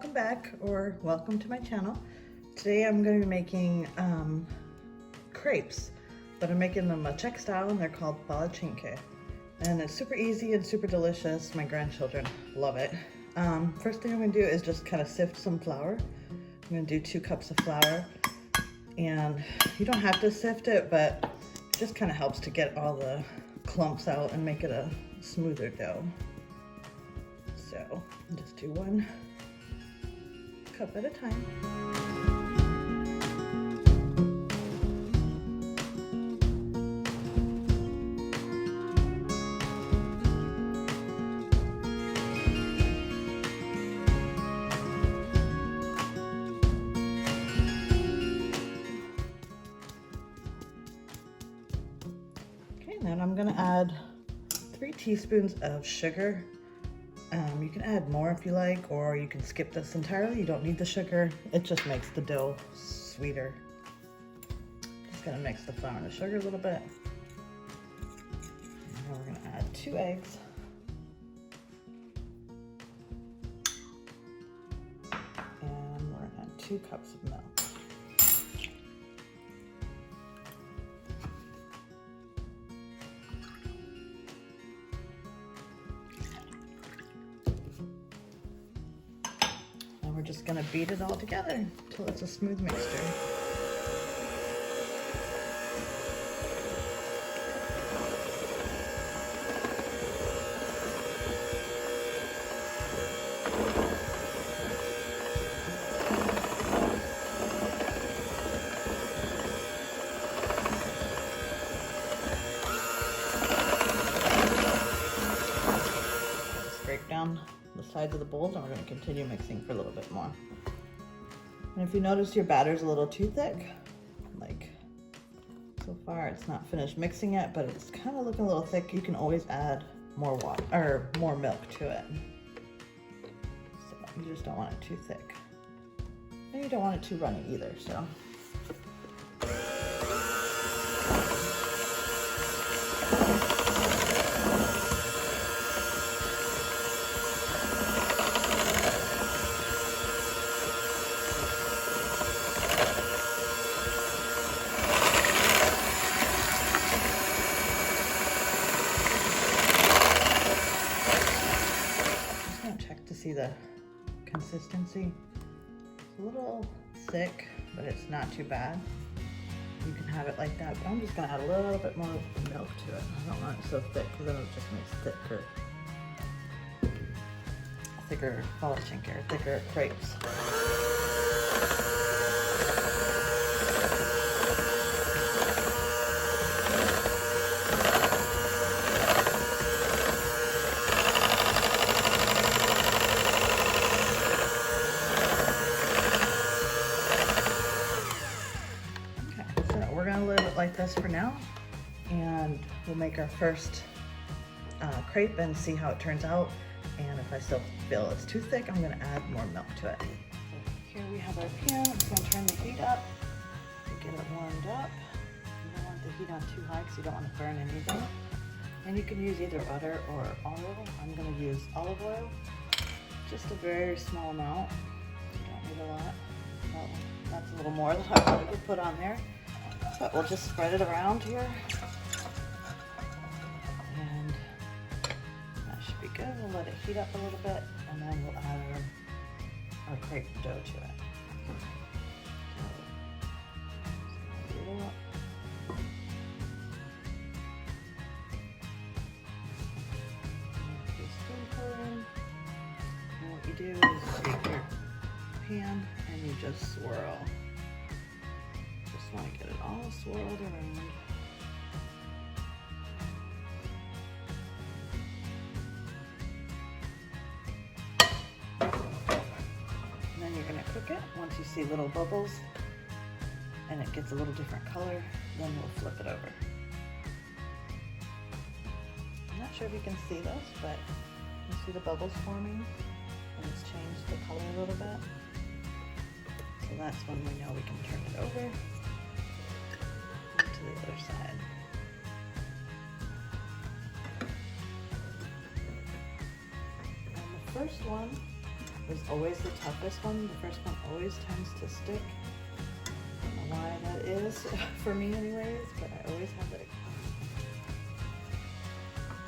welcome back, or welcome to my channel. Today I'm going to be making crepes, but I'm making them a Czech style and they're called Palacinky. And it's super easy and super delicious. My grandchildren love it. First thing I'm going to do is just kind of sift some flour. I'm going to do 2 cups of flour, and you don't have to sift it, but it just kind of helps to get all the clumps out and make it a smoother dough. So just do 1 cup at a time. Okay, then I'm gonna add 3 teaspoons of sugar. You can add more if you like, or you can skip this entirely. You don't need the sugar. It just makes the dough sweeter. Just gonna mix the flour and the sugar a little bit. And now we're gonna add 2 eggs. And we're gonna add 2 cups of milk. We're just going to beat it all together until it's a smooth mixture. Scrape down the sides of the bowls, and we're going to continue mixing for a little bit more. And if you notice your batter's a little too thick, like so far it's not finished mixing yet, but it's kind of looking a little thick, you can always add more water or more milk to it. So you just don't want it too thick, and you don't want it too runny either. So to see the consistency. It's a little thick, but it's not too bad. You can have it like that, but I'm just gonna add a little bit more milk to it. I don't want it so thick because then it just makes thicker Palacinky, or thicker crepes. We're gonna leave it like this for now, and we'll make our first crepe and see how it turns out. And if I still feel it's too thick, I'm gonna add more milk to it. So here we have our pan. I'm just gonna turn the heat up to get it warmed up. You don't want the heat on too high because you don't want to burn anything. And you can use either butter or oil. I'm gonna use olive oil, just a very small amount. You don't need a lot. Well, that's a little more than I wanted to put on there. But we'll just spread it around here, and that should be good. We'll let it heat up a little bit, and then we'll add our crepe dough to it. And what you do is take your pan and you just swirl. Want to get it all swirled around. And then you're going to cook it. Once you see little bubbles and it gets a little different color, then we'll flip it over. I'm not sure if you can see this, but you see the bubbles forming, and it's changed the color a little bit. So that's when we know we can turn it over to the other side. And the first one is always the toughest one. The first one always tends to stick. I don't know why that is, for me anyways, but I always have it.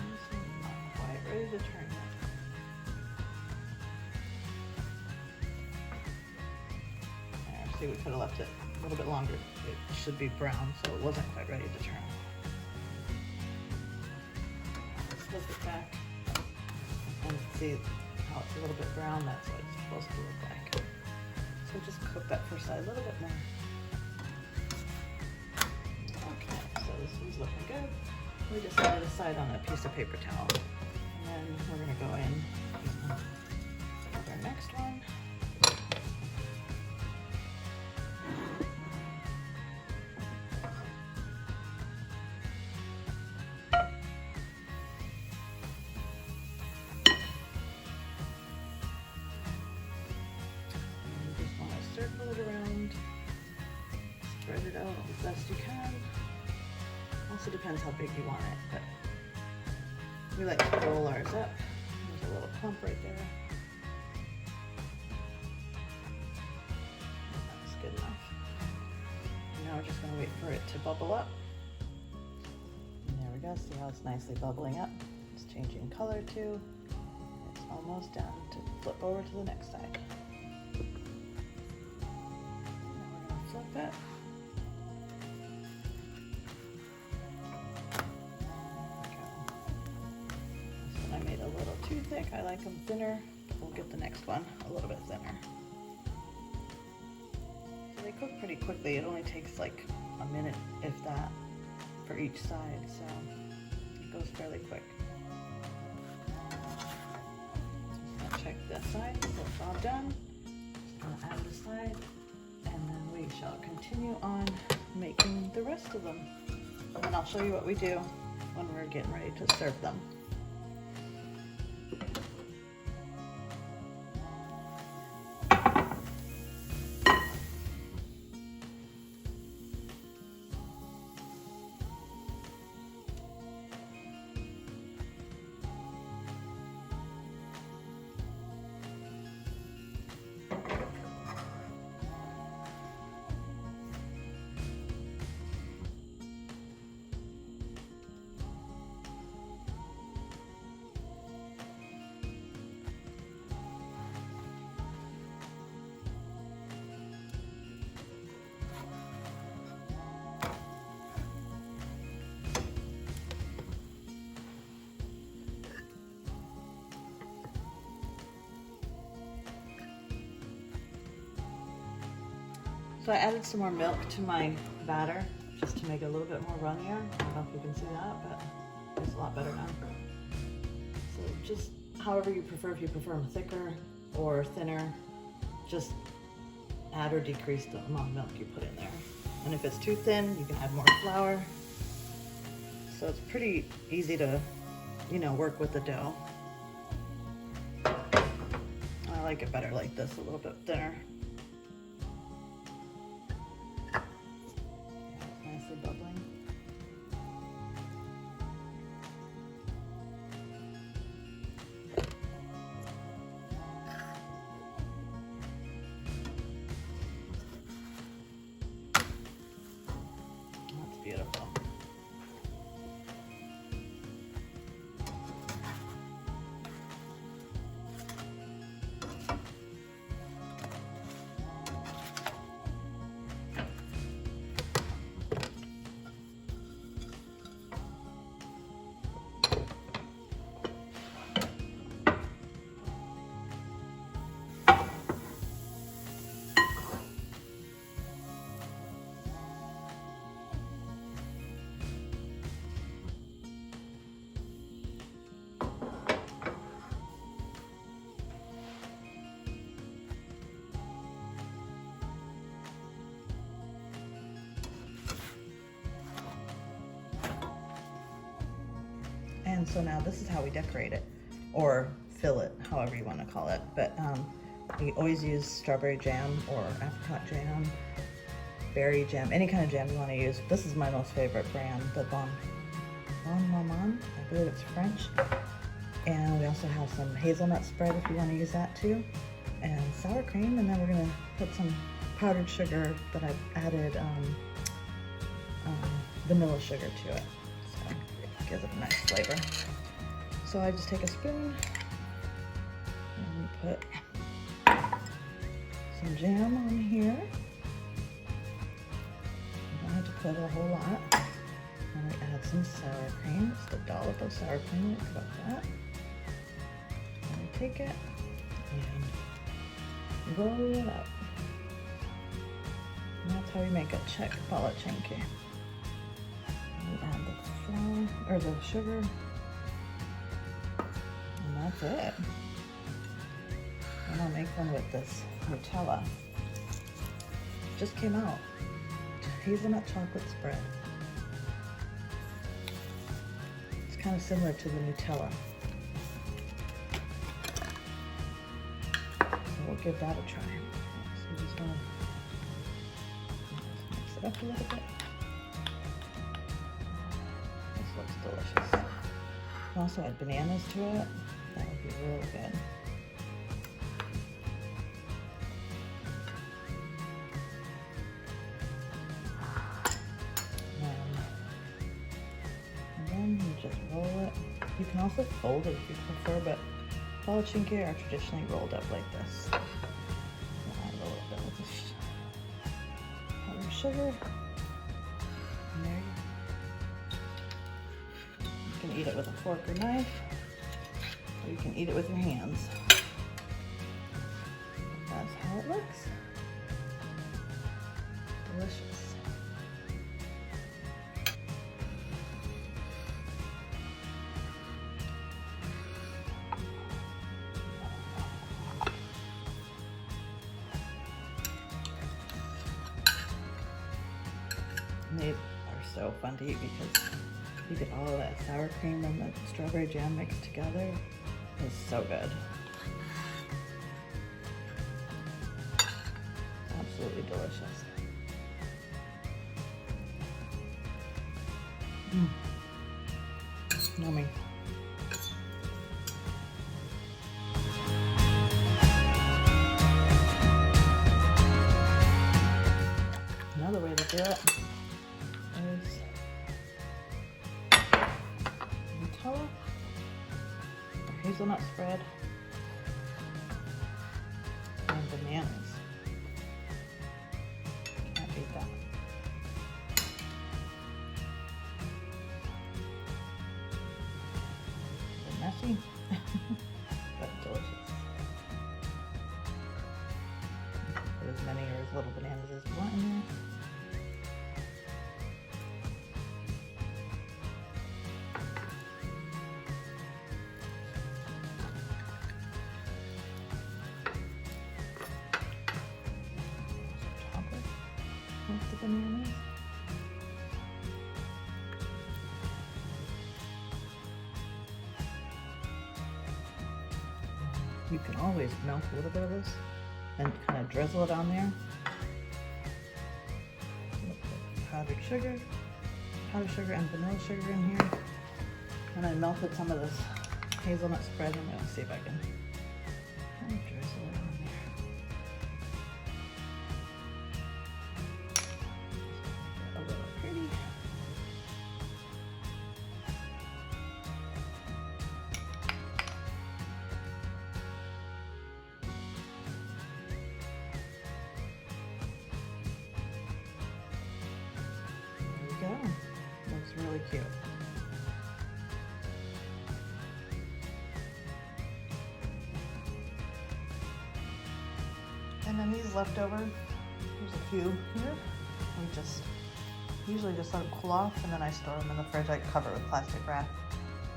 I'm not quite ready to turn yet. There, see, we could have left it a little bit longer. It should be brown, so it wasn't quite ready to turn. Let's flip it back and see how it's a little bit brown. That's what it's supposed to look like. So just cook that first side a little bit more. Okay, so this one's looking good. We just set it aside on a piece of paper towel. And then we're gonna go in with our next one. Circle it around, spread it out as best you can. Also depends how big you want it, but we like to roll ours up. There's a little clump right there. That's good enough. And now we're just going to wait for it to bubble up. And there we go. See how it's nicely bubbling up. It's changing color too. It's almost done. To flip over to the next side. Flip it. This one I made a little too thick. I like them thinner. We'll get the next one a little bit thinner. So they cook pretty quickly. It only takes like a minute, if that, for each side. So it goes fairly quick. Just gonna check this side. So it's all done. Just gonna add this side. And then we shall continue on making the rest of them. And I'll show you what we do when we're getting ready to serve them. So I added some more milk to my batter just to make it a little bit more runnier. I don't know if you can see that, but it's a lot better now. So just however you prefer, if you prefer them thicker or thinner, just add or decrease the amount of milk you put in there. And if it's too thin, you can add more flour. So it's pretty easy to, you know, work with the dough. I like it better like this, a little bit thinner. Nicely bubbling. That's beautiful. And so now this is how we decorate it, or fill it, however you want to call it. But we always use strawberry jam or apricot jam, berry jam, any kind of jam you want to use. This is my most favorite brand, the Bon Maman. I believe it's French. And we also have some hazelnut spread if you want to use that too. and sour cream, and then we're gonna put some powdered sugar that I've added vanilla sugar to it, so it gives it a nice flavor. So I just take a spoon and put some jam on here. You don't have to put a whole lot. And we add some sour cream, just a dollop of sour cream, like about that. And we take it and roll it up. And that's how we make a Czech Palacinky. We add the flour, or the sugar, and that's it. And I'll make one with this Nutella. Just came out. Hazelnut chocolate spread. It's kind of similar to the Nutella. So we'll give that a try. So we just want to mix it up a little bit. This looks delicious. You can also add bananas to it. That would be really good. And then you just roll it. You can also fold it if you prefer, but Palacinky are traditionally rolled up like this. I'll add a little bit with this powdered sugar. And there you can eat it with a fork or knife, or you can eat it with your hands. That's how it looks. Delicious. And they are so fun to eat because you get all of that sour cream and the strawberry jam mixed together. It's so good. Absolutely delicious. Yummy. Another way to do it is Nutella or hazelnut spread and bananas. Can't beat that. A bit messy, but delicious. Put as many or as little bananas as you want in there. With the bananas. You can always melt a little bit of this and kind of drizzle it on there. Powdered sugar and vanilla sugar in here. And I melted some of this hazelnut spread. I'm gonna see if I can kind of drizzle it on there. A little pretty. There we go. Looks really cute. And then these leftover, there's a few here. We usually just let them cool off, and then I store them in the fridge. I cover it with plastic wrap,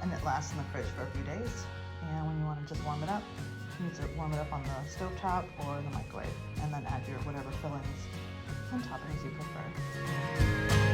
and it lasts in the fridge for a few days. And when you want to just warm it up, you need to warm it up on the stovetop or in the microwave, and then add your whatever fillings and toppings you prefer.